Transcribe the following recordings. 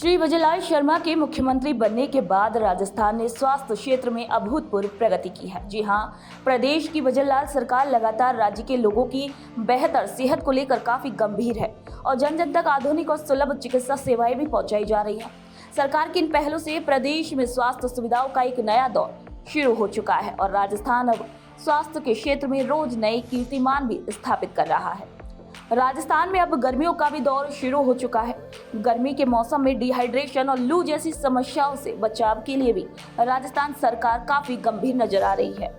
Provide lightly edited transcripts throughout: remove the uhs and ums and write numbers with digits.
श्री भजनलाल शर्मा के मुख्यमंत्री बनने के बाद राजस्थान ने स्वास्थ्य क्षेत्र में अभूतपूर्व प्रगति की है। जी हां, प्रदेश की भजनलाल सरकार लगातार राज्य के लोगों की बेहतर सेहत को लेकर काफी गंभीर है और जन जन तक आधुनिक और सुलभ चिकित्सा सेवाएं भी पहुंचाई जा रही हैं। सरकार की इन पहलों से प्रदेश में स्वास्थ्य सुविधाओं का एक नया दौर शुरू हो चुका है और राजस्थान अब स्वास्थ्य के क्षेत्र में रोज नए कीर्तिमान भी स्थापित कर रहा है। राजस्थान में अब गर्मियों का भी दौर शुरू हो चुका है। गर्मी के मौसम में डिहाइड्रेशन और लू जैसी समस्याओं से बचाव के लिए भी राजस्थान सरकार काफी गंभीर नजर आ रही है।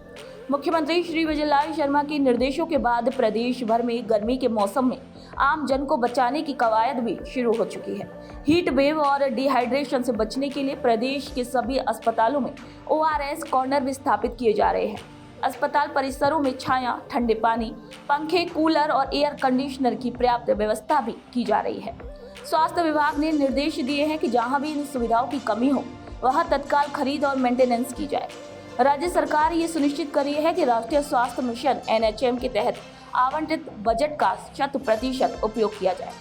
मुख्यमंत्री श्री भजनलाल शर्मा के निर्देशों के बाद प्रदेश भर में गर्मी के मौसम में आम जन को बचाने की कवायद भी शुरू हो चुकी है। हीट वेव और डिहाइड्रेशन से बचने के लिए प्रदेश के सभी अस्पतालों में ORS कॉर्नर भी स्थापित किए जा रहे हैं। अस्पताल परिसरों में छाया, ठंडे पानी, पंखे, कूलर और एयर कंडीशनर की पर्याप्त व्यवस्था भी की जा रही है। स्वास्थ्य विभाग ने निर्देश दिए हैं कि जहां भी इन सुविधाओं की कमी हो वहां तत्काल खरीद और मेंटेनेंस की जाए। राज्य सरकार ये सुनिश्चित कर रही है कि राष्ट्रीय स्वास्थ्य मिशन NHM के तहत आवंटित बजट का 100% उपयोग किया जाए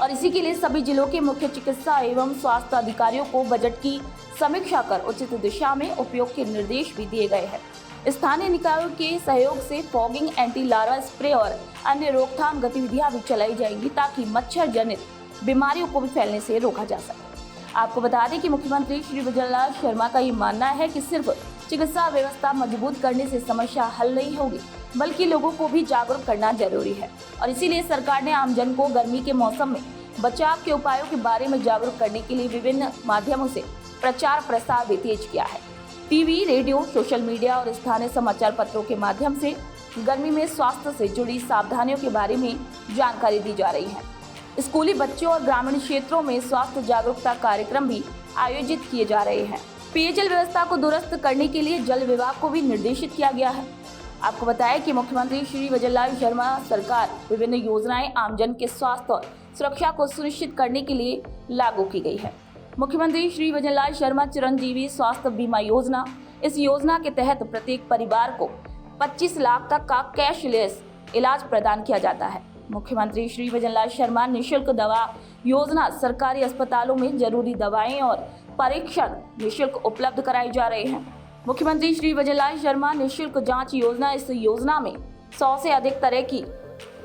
और इसी के लिए सभी जिलों के मुख्य चिकित्सा एवं स्वास्थ्य अधिकारियों को बजट की समीक्षा कर उचित दिशा में उपयोग के निर्देश भी दिए गए हैं। स्थानीय निकायों के सहयोग से फॉगिंग, एंटी लार्वा स्प्रे और अन्य रोकथाम गतिविधियां भी चलाई जाएंगी ताकि मच्छर जनित बीमारियों को भी फैलने से रोका जा सके। आपको बता दें कि मुख्यमंत्री श्री भजनलाल शर्मा का ये मानना है कि सिर्फ चिकित्सा व्यवस्था मजबूत करने से समस्या हल नहीं होगी, बल्कि लोगों को भी जागरूक करना जरूरी है और इसीलिए सरकार ने आमजन को गर्मी के मौसम में बचाव के उपायों के बारे में जागरूक करने के लिए विभिन्न माध्यमों से प्रचार प्रसार भी तेज किया है। टीवी, रेडियो, सोशल मीडिया और स्थानीय समाचार पत्रों के माध्यम से गर्मी में स्वास्थ्य से जुड़ी सावधानियों के बारे में जानकारी दी जा रही है। स्कूली बच्चों और ग्रामीण क्षेत्रों में स्वास्थ्य जागरूकता कार्यक्रम भी आयोजित किए जा रहे हैं। पेयजल व्यवस्था को दुरुस्त करने के लिए जल विभाग को भी निर्देशित किया गया है। आपको बताया कि मुख्यमंत्री श्री भजनलाल शर्मा सरकार विभिन्न योजनाएं आमजन के स्वास्थ्य और सुरक्षा को सुनिश्चित करने के लिए लागू की गई है। मुख्यमंत्री श्री भजनलाल शर्मा चिरंजीवी स्वास्थ्य बीमा योजना, इस योजना के तहत प्रत्येक परिवार को 25 लाख तक का कैशलेस इलाज प्रदान किया जाता है। मुख्यमंत्री श्री भजनलाल शर्मा निःशुल्क दवा योजना, सरकारी अस्पतालों में जरूरी दवाएं और परीक्षण निःशुल्क उपलब्ध कराए जा रहे हैं। मुख्यमंत्री श्री भजनलाल शर्मा निःशुल्क जांच योजना, इस योजना में 100 से अधिक तरह की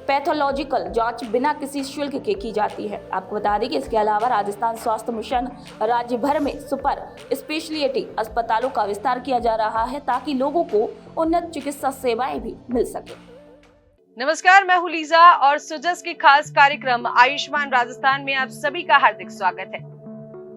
पैथोलॉजिकल जांच बिना किसी शुल्क के की जाती है। आपको बता दें कि इसके अलावा राजस्थान स्वास्थ्य मिशन राज्य भर में सुपर स्पेशलिटी अस्पतालों का विस्तार किया जा रहा है ताकि लोगों को उन्नत चिकित्सा सेवाएं भी मिल सके। नमस्कार, मैं हूं लीजा और सुजस के खास कार्यक्रम आयुष्मान राजस्थान में आप सभी का हार्दिक स्वागत है।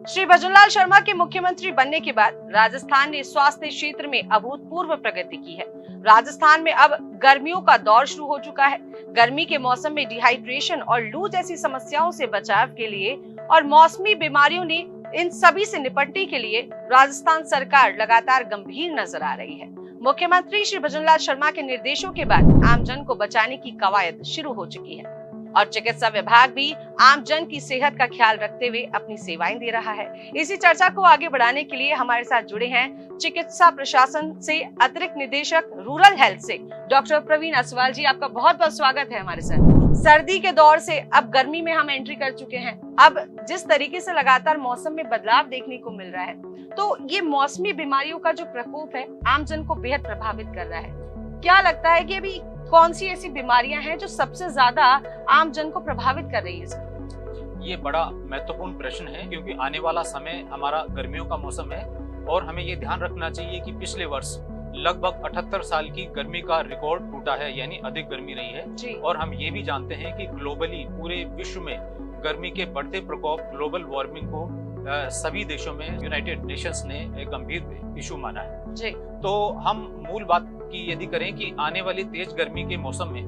श्री भजनलाल शर्मा के मुख्यमंत्री बनने के बाद राजस्थान ने स्वास्थ्य क्षेत्र में अभूतपूर्व प्रगति की है। राजस्थान में अब गर्मियों का दौर शुरू हो चुका है। गर्मी के मौसम में डिहाइड्रेशन और लू जैसी समस्याओं से बचाव के लिए और मौसमी बीमारियों ने इन सभी से निपटने के लिए राजस्थान सरकार लगातार गंभीर नजर आ रही है। मुख्यमंत्री श्री भजनलाल शर्मा के निर्देशों के बाद आमजन को बचाने की कवायद शुरू हो चुकी है और चिकित्सा विभाग भी आम जन की सेहत का ख्याल रखते हुए अपनी सेवाएं दे रहा है। इसी चर्चा को आगे बढ़ाने के लिए हमारे साथ जुड़े हैं चिकित्सा प्रशासन से अतिरिक्त निदेशक रूरल हेल्थ से डॉक्टर प्रवीण असवाल जी। आपका बहुत बहुत स्वागत है हमारे साथ। सर्दी के दौर से अब गर्मी में हम एंट्री कर चुके हैं। अब जिस तरीके से लगातार मौसम में बदलाव देखने को मिल रहा है, तो ये मौसमी बीमारियों का जो प्रकोप है आम जन को बेहद प्रभावित कर रहा है। क्या लगता है कि अभी कौन सी ऐसी बीमारियां हैं जो सबसे ज्यादा आम जन को प्रभावित कर रही है? ये बड़ा महत्वपूर्ण प्रश्न है क्योंकि आने वाला समय हमारा गर्मियों का मौसम है और हमें ये ध्यान रखना चाहिए कि पिछले वर्ष लगभग 78 साल की गर्मी का रिकॉर्ड टूटा है, यानी अधिक गर्मी रही है जी। और हम ये भी जानते हैं कि ग्लोबली पूरे विश्व में गर्मी के बढ़ते प्रकोप, ग्लोबल वार्मिंग को सभी देशों में यूनाइटेड नेशंस ने एक गंभीर इशू माना है जी। तो हम मूल बात की यदि करें कि आने वाली तेज गर्मी के मौसम में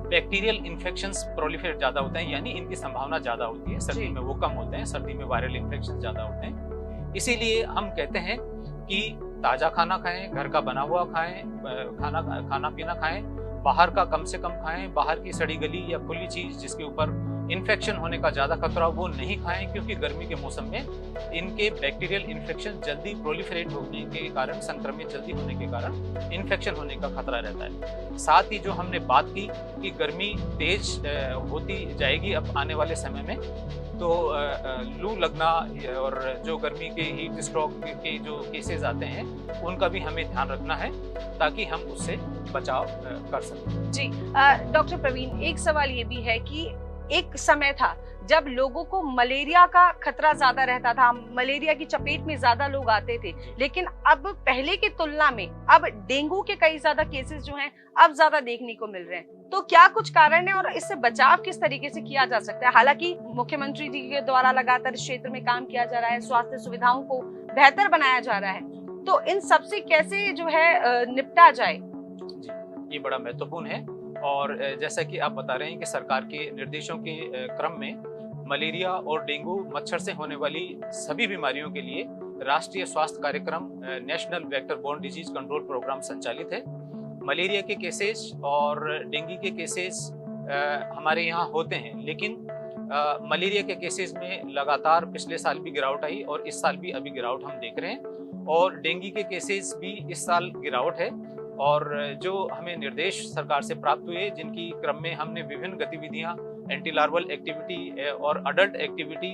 बैक्टीरियल इन्फेक्शंस प्रोलिफरेट ज्यादा होते हैं, यानी इनकी संभावना ज्यादा होती है। सर्दी में वो कम होते हैं, सर्दी में वायरल इन्फेक्शन ज्यादा होते हैं। इसीलिए हम कहते हैं कि ताजा खाना खाएं, घर का बना हुआ खाएं, खाना पीना खाएं, बाहर का कम से कम खाएं। बाहर की सड़ी गली या खुली चीज जिसके ऊपर इन्फेक्शन होने का ज़्यादा खतरा, वो नहीं खाएं, क्योंकि गर्मी के मौसम में इनके बैक्टीरियल इन्फेक्शन जल्दी प्रोलिफरेट होने के कारण, संक्रमित जल्दी होने के कारण इन्फेक्शन होने का खतरा रहता है। साथ ही जो हमने बात की कि गर्मी तेज होती जाएगी अब आने वाले समय में, तो लू लगना और जो गर्मी के हीट स्ट्रोक के जो केसेस आते हैं उनका भी हमें ध्यान रखना है ताकि हम उससे बचाव कर सकें। जी डॉक्टर प्रवीण, एक सवाल ये भी है कि एक समय था जब लोगों को मलेरिया का खतरा ज्यादा रहता था, मलेरिया की चपेट में ज्यादा लोग आते थे, लेकिन अब पहले की तुलना में अब डेंगू के कई ज्यादा केसेस जो हैं अब ज्यादा देखने को मिल रहे हैं। तो क्या कुछ कारण है और इससे बचाव किस तरीके से किया जा सकता है? हालांकि मुख्यमंत्री जी के द्वारा लगातार इस क्षेत्र में काम किया जा रहा है, स्वास्थ्य सुविधाओं को बेहतर बनाया जा रहा है, तो इन सबसे कैसे जो है निपटा जाए? जी, ये बड़ा महत्वपूर्ण है। और जैसा कि आप बता रहे हैं कि सरकार के निर्देशों के क्रम में मलेरिया और डेंगू मच्छर से होने वाली सभी बीमारियों के लिए राष्ट्रीय स्वास्थ्य कार्यक्रम national vector borne disease control programme संचालित है। मलेरिया के केसेस और डेंगू के केसेस हमारे यहाँ होते हैं, लेकिन मलेरिया के केसेस में लगातार पिछले साल भी गिरावट आई और इस साल भी अभी गिरावट हम देख रहे हैं, और डेंगू के केसेस भी इस साल गिरावट है। और जो हमें निर्देश सरकार से प्राप्त हुए, जिनकी क्रम में हमने विभिन्न गतिविधियां, एंटी लार्वल एक्टिविटी और अडल्ट एक्टिविटी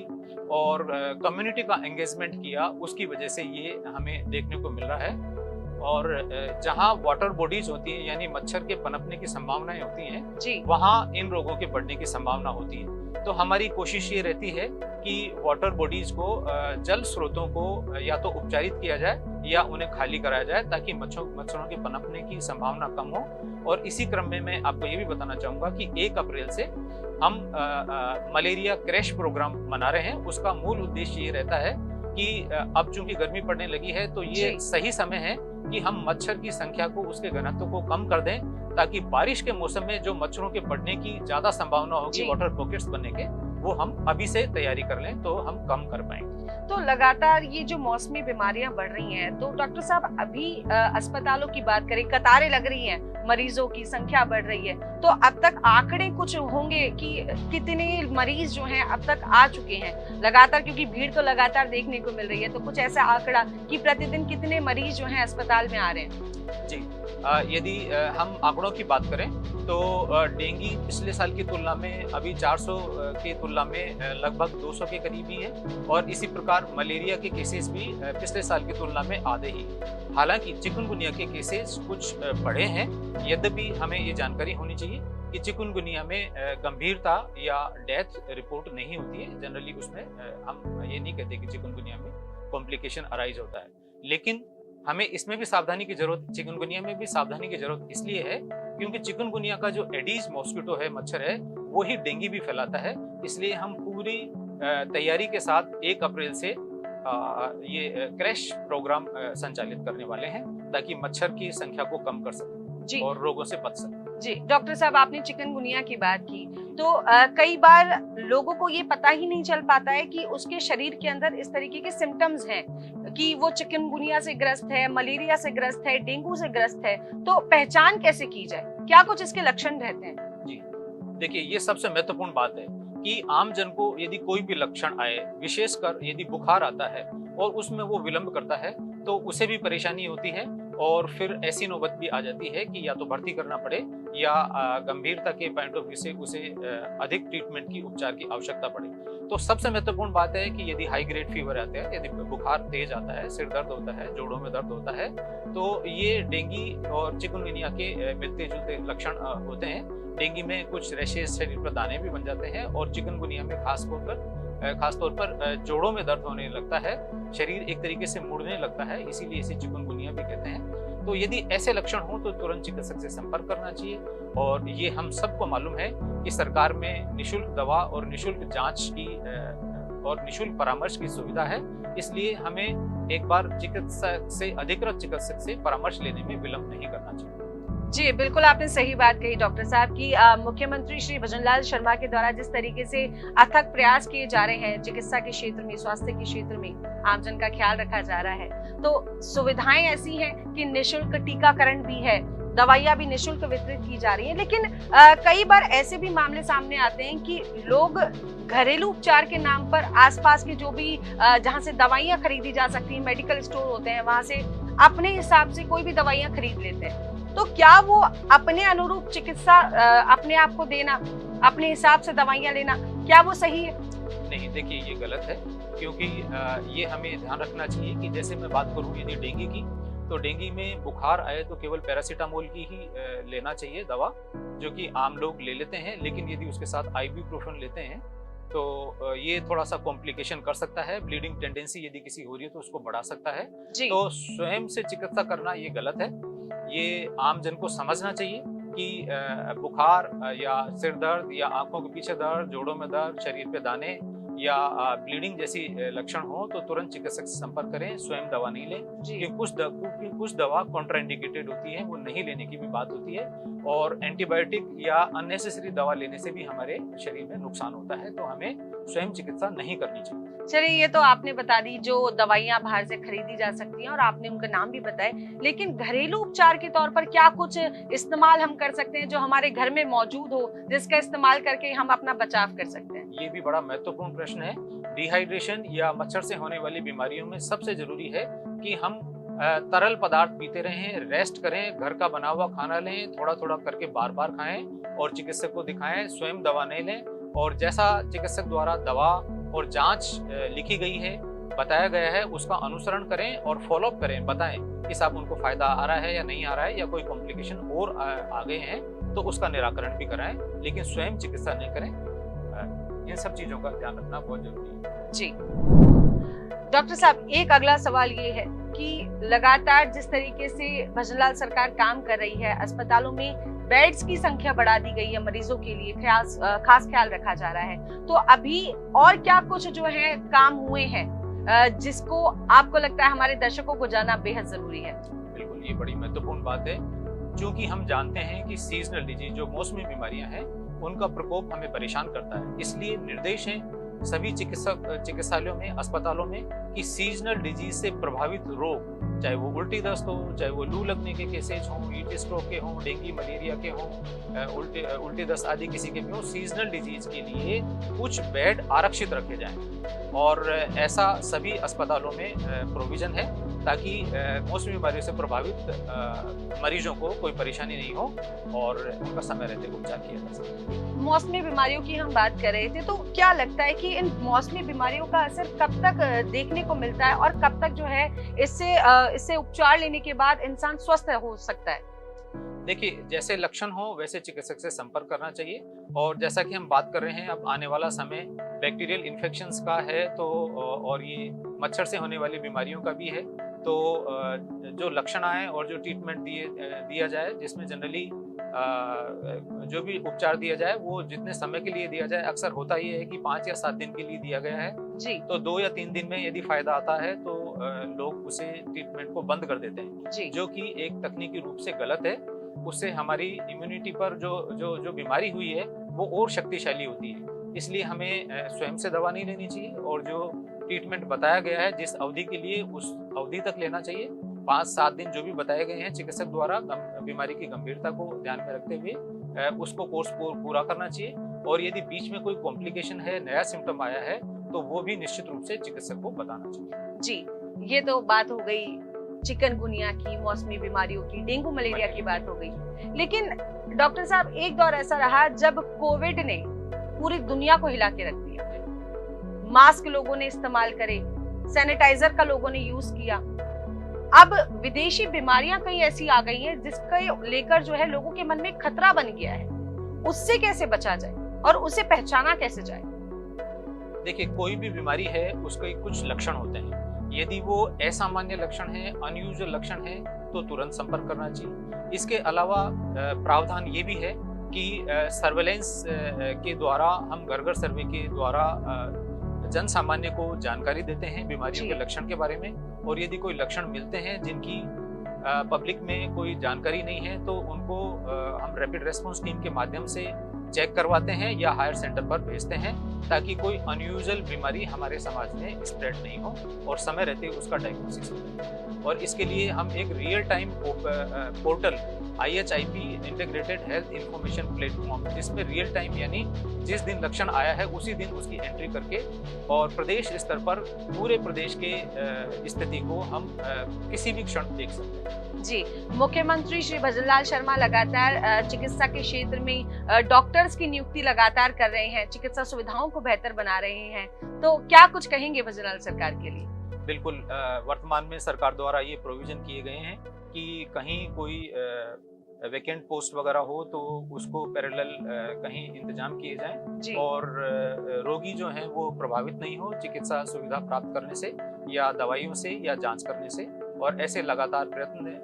और कम्युनिटी का एंगेजमेंट किया, उसकी वजह से ये हमें देखने को मिल रहा है। और जहां वाटर बॉडीज होती हैं, यानी मच्छर के पनपने की संभावनाएं होती हैं जी, वहां इन रोगों के बढ़ने की संभावना होती है। तो हमारी कोशिश ये रहती है कि वाटर बॉडीज को, जल स्रोतों को या तो उपचारित किया जाए या उन्हें खाली कराया जाए, ताकि मच्छरों के पनपने की संभावना कम हो। और इसी क्रम में मैं आपको ये भी बताना चाहूँगा कि 1 अप्रैल से हम मलेरिया क्रैश प्रोग्राम मना रहे हैं। उसका मूल उद्देश्य ये रहता है कि अब चूंकि गर्मी पड़ने लगी है, तो ये सही समय है कि हम मच्छर की संख्या को, उसके घनत्व को कम कर दें, ताकि बारिश के मौसम में जो मच्छरों के बढ़ने की ज्यादा संभावना होगी, वाटर पॉकेट्स बनने के, वो हम अभी से तैयारी कर लें तो हम कम कर पाएंगे। तो लगातार ये जो मौसमी बीमारियां बढ़ रही हैं, तो डॉक्टर साहब अभी अस्पतालों की बात करें, कतारें लग रही हैं, मरीजों की संख्या बढ़ रही है, तो अब तक आंकड़े कुछ होंगे कि कितने मरीज जो हैं अब तक आ चुके हैं लगातार, क्योंकि भीड़ तो लगातार देखने को मिल रही है, तो कुछ ऐसा आंकड़ा कि प्रतिदिन कितने मरीज जो हैं अस्पताल में आ रहे हैं? जी, यदि हम आंकड़ों की बात करें तो डेंगू पिछले साल की तुलना में अभी 400 की तुलना में लगभग 200 के करीब ही है, और इसी प्रकार मलेरिया के केसेस भी पिछले साल की तुलना में आधे ही। हालांकि चिकनगुनिया के केसेस कुछ बढ़े हैं, यद्यपि हमें ये जानकारी होनी चाहिए कि चिकनगुनिया में गंभीरता या डेथ रिपोर्ट नहीं होती है। जनरली उसमें हम ये नहीं कहते कि चिकनगुनिया में कॉम्प्लिकेशन अराइज होता है, लेकिन हमें इसमें भी सावधानी की जरूरत, चिकनगुनिया में भी सावधानी की जरूरत इसलिए है क्योंकि चिकनगुनिया का जो एडीज मॉस्किटो है, मच्छर है, वो ही डेंगू भी फैलाता है। इसलिए हम पूरी तैयारी के साथ 1 अप्रैल से ये क्रैश प्रोग्राम संचालित करने वाले हैं, ताकि मच्छर की संख्या को कम कर सकें और रोगों से बच सकें। जी डॉक्टर साहब, आपने चिकनगुनिया की बात की, तो कई बार लोगों को ये पता ही नहीं चल पाता है कि उसके शरीर के अंदर इस तरीके के सिम्टम्स हैं कि वो चिकनगुनिया से ग्रस्त है, मलेरिया से ग्रस्त है, डेंगू से ग्रस्त है, तो पहचान कैसे की जाए? क्या कुछ इसके लक्षण रहते हैं? जी देखिए, ये सबसे महत्वपूर्ण बात है कि आम जन को यदि कोई भी लक्षण आए, विशेषकर यदि बुखार आता है और उसमें वो विलंब करता है, तो उसे भी परेशानी होती है, और फिर ऐसी नौबत भी आ जाती है कि या तो भर्ती करना पड़े या गंभीरता के पॉइंट ऑफ व्यू से उसे अधिक ट्रीटमेंट की, उपचार की आवश्यकता पड़े। तो सबसे महत्वपूर्ण बात है कि यदि हाई ग्रेड फीवर आता है, यदि बुखार तेज आता है, सिर दर्द होता है, जोड़ों में दर्द होता है, तो ये डेंगू और चिकनगुनिया के मिलते जुलते लक्षण होते हैं। डेंगू में कुछ रैशेस, शरीर पर दाने भी बन जाते हैं, और चिकनगुनिया में खासतौर पर जोड़ों में दर्द होने लगता है, शरीर एक तरीके से मुड़ने लगता है, इसीलिए इसे चिकनगुनिया भी कहते हैं। तो यदि ऐसे लक्षण हो तो तुरंत चिकित्सक से संपर्क करना चाहिए, और ये हम सबको मालूम है कि सरकार में निःशुल्क दवा और निःशुल्क जांच की और निःशुल्क परामर्श की सुविधा है। इसलिए हमें एक बार चिकित्सक से, अधिकृत चिकित्सक से परामर्श लेने में विलंब नहीं करना चाहिए। जी बिल्कुल, आपने सही बात कही डॉक्टर साहब की मुख्यमंत्री श्री भजनलाल शर्मा के द्वारा जिस तरीके से अथक प्रयास किए जा रहे हैं चिकित्सा के क्षेत्र में, स्वास्थ्य के क्षेत्र में आमजन का ख्याल रखा जा रहा है, तो सुविधाएं ऐसी हैं कि निःशुल्क टीकाकरण भी है, दवाइयाँ भी निःशुल्क वितरित की जा रही हैं, लेकिन कई बार ऐसे भी मामले सामने आते हैं कि लोग घरेलू उपचार के नाम पर आसपास के जो भी जहाँ से दवाइयाँ खरीदी जा सकती हैं, मेडिकल स्टोर होते हैं, वहां से अपने हिसाब से कोई भी दवाइयाँ खरीद लेते हैं। तो क्या वो अपने अनुरूप चिकित्सा अपने आप को देना, अपने हिसाब से दवाइयाँ लेना, क्या वो सही है? नहीं, देखिए ये गलत है, क्योंकि ये हमें ध्यान रखना चाहिए कि जैसे मैं बात करूं यदि डेंगू की, तो डेंगू में बुखार आए तो केवल पैरासीटामोल की ही लेना चाहिए दवा, जो कि आम लोग ले लेते हैं। लेकिन यदि उसके साथ आइबुप्रोफेन लेते हैं तो ये थोड़ा सा कॉम्प्लिकेशन कर सकता है, ब्लीडिंग टेंडेंसी यदि किसी हो रही है तो उसको बढ़ा सकता है। तो स्वयं से चिकित्सा करना ये गलत है। ये आम जन को समझना चाहिए कि बुखार या सिर दर्द या आंखों के पीछे दर्द, जोड़ों में दर्द, शरीर पे दाने या ब्लीडिंग जैसी लक्षण हो तो तुरंत चिकित्सक से संपर्क करें, स्वयं दवा नहीं लें। क्योंकि कुछ दवा कॉन्ट्राइंडिकेटेड होती है, वो नहीं लेने की भी बात होती है, और एंटीबायोटिक या अननेसेसरी दवा लेने से भी हमारे शरीर में नुकसान होता है, तो हमें स्वयं चिकित्सा नहीं करनी चाहिए। चलिए, ये तो आपने बता दी जो दवाइयाँ बाहर से खरीदी जा सकती हैं और आपने उनका नाम भी बताए, लेकिन घरेलू उपचार के तौर पर क्या कुछ इस्तेमाल हम कर सकते हैं जो हमारे घर में मौजूद हो, जिसका इस्तेमाल करके हम अपना बचाव कर सकते हैं? ये भी बड़ा महत्वपूर्ण प्रश्न है। डिहाइड्रेशन या मच्छर से होने वाली बीमारियों में सबसे जरूरी है कि हम तरल पदार्थ पीते रहें, रेस्ट करें, घर का बना हुआ खाना लें, थोड़ा थोड़ा करके बार बार खाएं और चिकित्सक को दिखाएं, स्वयं दवा नहीं लें। और जैसा चिकित्सक द्वारा दवा और जांच लिखी गई है, बताया गया है, उसका अनुसरण करें और फॉलोअप करें, बताएं कि साहब उनको फायदा आ रहा है या नहीं आ रहा है, या कोई कॉम्प्लिकेशन और आ गए हैं तो उसका निराकरण भी कराएं, लेकिन स्वयं चिकित्सा नहीं करें। इन सब चीजों का ध्यान रखना बहुत जरूरी है। जी डॉक्टर साहब, एक अगला सवाल ये है कि लगातार जिस तरीके से भजनलाल सरकार काम कर रही है, अस्पतालों में बेड्स की संख्या बढ़ा दी गई है, मरीजों के लिए खास ख्याल रखा जा रहा है, तो अभी और क्या कुछ जो है काम हुए हैं जिसको आपको लगता है हमारे दर्शकों को जानना बेहद जरूरी है? बिल्कुल, ये बड़ी महत्वपूर्ण बात है, क्योंकि हम जानते हैं कि सीजनल डिजीज जो मौसमी बीमारियां हैं उनका प्रकोप हमें परेशान करता है। इसलिए निर्देश है सभी चिकित्सालयों में, अस्पतालों में कि सीजनल डिजीज से प्रभावित रोग, चाहे वो उल्टी दस्त हो, चाहे वो लू लगने के केसेज हों, हीट स्ट्रोक के हों, डेंगू मलेरिया के हों, उल्टी दस्त आदि किसी के भी हों, सीजनल डिजीज के लिए कुछ बेड आरक्षित रखे जाएं। और ऐसा सभी अस्पतालों में प्रोविजन है ताकि मौसमी बीमारियों से प्रभावित मरीजों को कोई परेशानी नहीं हो और उनका समय रहते उपचार किया जा सके। मौसमी बीमारियों की हम बात कर रहे थे, तो क्या लगता है कि इन मौसमी बीमारियों का असर कब तक देखने को मिलता है और कब तक जो है इससे उपचार लेने के बाद इंसान स्वस्थ हो सकता है? देखिए, जैसे लक्षण हो वैसे चिकित्सक से संपर्क करना चाहिए। और जैसा कि हम बात कर रहे हैं, अब आने वाला समय बैक्टीरियल इन्फेक्शंस का है, तो और ये मच्छर से होने वाली बीमारियों का भी है, तो जो लक्षण आए और जो ट्रीटमेंट दिया जाए, जिसमें जनरली जो भी उपचार दिया जाए वो जितने समय के लिए दिया जाए, अक्सर होता ये है कि 5 या 7 दिन के लिए दिया गया है जी। तो 2 या 3 दिन में यदि फायदा आता है तो लोग उसे ट्रीटमेंट को बंद कर देते हैं जी। जो कि एक तकनीकी रूप से गलत है। उससे हमारी इम्यूनिटी पर जो बीमारी हुई है वो और शक्तिशाली होती है। इसलिए हमें स्वयं से दवा नहीं लेनी चाहिए और जो ट्रीटमेंट बताया गया है जिस अवधि के लिए, उस अवधि तक लेना चाहिए। 5-7 दिन जो भी बताए गए हैं चिकित्सक द्वारा बीमारी की गंभीरता को ध्यान में रखते हुए उसको कोर्स पूरा करना चाहिए। और यदि बीच में कोई कॉम्प्लिकेशन है, नया सिम्टम आया है, तो वो भी निश्चित रूप से चिकित्सक को बताना चाहिए। जी, ये तो बात हो गई चिकनगुनिया की, मौसमी बीमारियों की, डेंगू मलेरिया की बात हो गई। लेकिन डॉक्टर साहब, एक दौर ऐसा रहा जब कोविड ने पूरी दुनिया को हिला के रख दिया। मास्क लोगों ने इस्तेमाल करे, सैनिटाइजर का लोगों ने यूज किया। अब विदेशी बीमारियां कई ऐसी आ गई हैं जिसके लेकर जो है लोगों के मन में खतरा बन गया है। उससे कैसे बचा जाए और उसे पहचाना कैसे जाए? देखिए, कोई भी बीमारी है उसके कुछ लक्षण होते हैं। यदि वो असामान्य लक्षण है, अनयूजुअल लक्षण है, तो तुरंत संपर्क करना चाहिए। इसके अलावा प्रावधान ये भी है कि सर्वेलेंस के द्वारा हम घर सर्वे के द्वारा जन सामान्य को जानकारी देते हैं बीमारियों के लक्षण के बारे में। और यदि कोई लक्षण मिलते हैं जिनकी पब्लिक में कोई जानकारी नहीं है तो उनको हम रैपिड रेस्पॉन्स टीम के माध्यम से चेक करवाते हैं या हायर सेंटर पर भेजते हैं, ताकि कोई अनयूजुअल बीमारी हमारे समाज में स्प्रेड नहीं हो और समय रहते उसका डायग्नोसिस हो। और इसके लिए हम एक real time portal IHIP integrated health information platform, जिसमें रियल टाइम यानी जिस दिन लक्षण आया है उसी दिन उसकी एंट्री करके और प्रदेश स्तर पर पूरे प्रदेश के स्थिति को हम किसी भी क्षण देख सकते हैं। जी, मुख्यमंत्री श्री भजनलाल शर्मा लगातार चिकित्सा के क्षेत्र में डॉक्टर्स की नियुक्ति लगातार कर रहे हैं, चिकित्सा सुविधाओं को बेहतर बना रहे हैं, तो क्या कुछ कहेंगे भजनलाल सरकार के लिए? बिल्कुल, वर्तमान में सरकार द्वारा ये प्रोविजन किए गए हैं कि कहीं कोई वैकेंट पोस्ट वगैरह हो तो उसको पैरेलल कहीं इंतजाम किए जाएं और रोगी जो हैं वो प्रभावित नहीं हो चिकित्सा सुविधा प्राप्त करने से या दवाइयों से या जांच करने से। और ऐसे लगातार प्रयत्न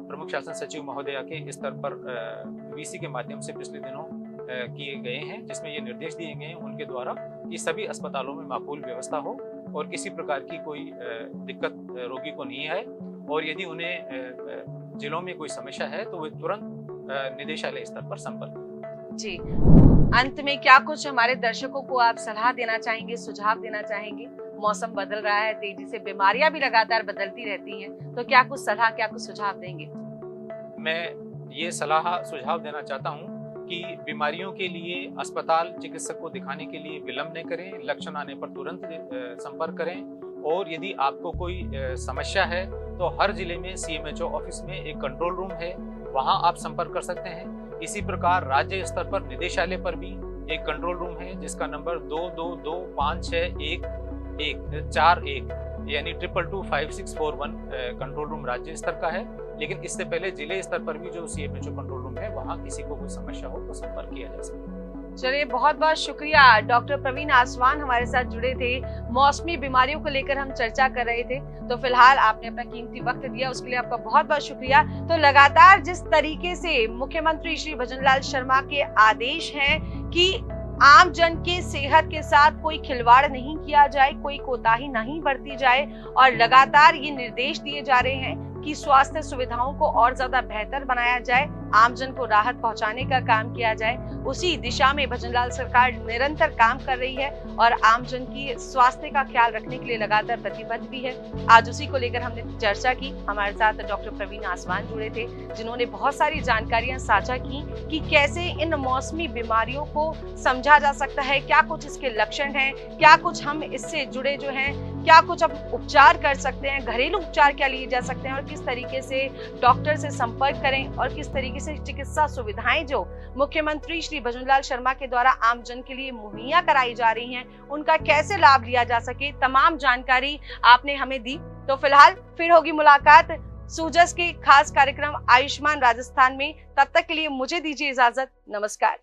प्रमुख शासन सचिव महोदया के स्तर पर VC के माध्यम से पिछले दिनों किए गए हैं, जिसमें ये निर्देश दिए गए हैं उनके द्वारा कि सभी अस्पतालों में माकूल व्यवस्था हो और किसी प्रकार की कोई दिक्कत रोगी को नहीं आए, और यदि उन्हें जिलों में कोई समस्या है तो वे तुरंत निदेशालय स्तर पर संपर्क करें। जी, अंत में क्या कुछ हमारे दर्शकों को आप सलाह देना चाहेंगे, सुझाव देना चाहेंगे? मौसम बदल रहा है तेजी से, बीमारियां भी लगातार बदलती रहती हैं, तो क्या कुछ सलाह, क्या कुछ सुझाव देंगे? मैं ये सलाह सुझाव देना चाहता हूँ कि बीमारियों के लिए अस्पताल चिकित्सक को दिखाने के लिए विलंब न करें, लक्षण आने पर तुरंत संपर्क करें, और यदि आपको कोई समस्या है तो हर जिले में CMHO ऑफिस में एक कंट्रोल रूम है, वहां आप संपर्क कर सकते हैं। इसी प्रकार राज्य स्तर पर निदेशालय पर भी एक कंट्रोल रूम है जिसका नंबर 22256141 यानी 222561 कंट्रोल रूम राज्य स्तर का है। लेकिन इससे पहले जिले स्तर पर भी जो CMHO कंट्रोल रूम है वहाँ किसी को कोई समस्या हो तो संपर्क किया जा सकता है। चलिए, बहुत बहुत शुक्रिया। डॉक्टर प्रवीण आसवान हमारे साथ जुड़े थे, मौसमी बीमारियों को लेकर हम चर्चा कर रहे थे, तो फिलहाल आपने अपना कीमती वक्त दिया, उसके लिए आपका बहुत बहुत शुक्रिया। तो लगातार जिस तरीके से मुख्यमंत्री श्री भजनलाल शर्मा के आदेश हैं कि आम जन के सेहत के साथ कोई खिलवाड़ नहीं किया जाए, कोई कोताही नहीं बरती जाए, और लगातार ये निर्देश दिए जा रहे हैं कि स्वास्थ्य सुविधाओं को और ज्यादा बेहतर बनाया जाए, आमजन को राहत पहुंचाने का काम किया जाए, उसी दिशा में भजनलाल सरकार निरंतर काम कर रही है और आमजन की स्वास्थ्य का ख्याल रखने के लिए लगातार प्रतिबद्ध भी है। आज उसी को लेकर हमने चर्चा की। हमारे साथ डॉक्टर प्रवीण आसवान जुड़े थे, जिन्होंने बहुत सारी जानकारियां साझा की कि कैसे इन मौसमी बीमारियों को समझा जा सकता है, क्या कुछ इसके लक्षण हैं, क्या कुछ हम इससे जुड़े जो हैं, क्या कुछ हम उपचार कर सकते हैं, घरेलू उपचार क्या लिए जा सकते हैं, और किस तरीके से डॉक्टर से संपर्क करें, और किस तरीके से चिकित्सा सुविधाएं जो मुख्यमंत्री श्री भजनलाल शर्मा के द्वारा आम जन के लिए मुहैया कराई जा रही हैं, उनका कैसे लाभ लिया जा सके, तमाम जानकारी आपने हमें दी। तो फिलहाल फिर होगी मुलाकात सूजस के खास कार्यक्रम आयुष्मान राजस्थान में। तब तक के लिए मुझे दीजिए इजाजत। नमस्कार।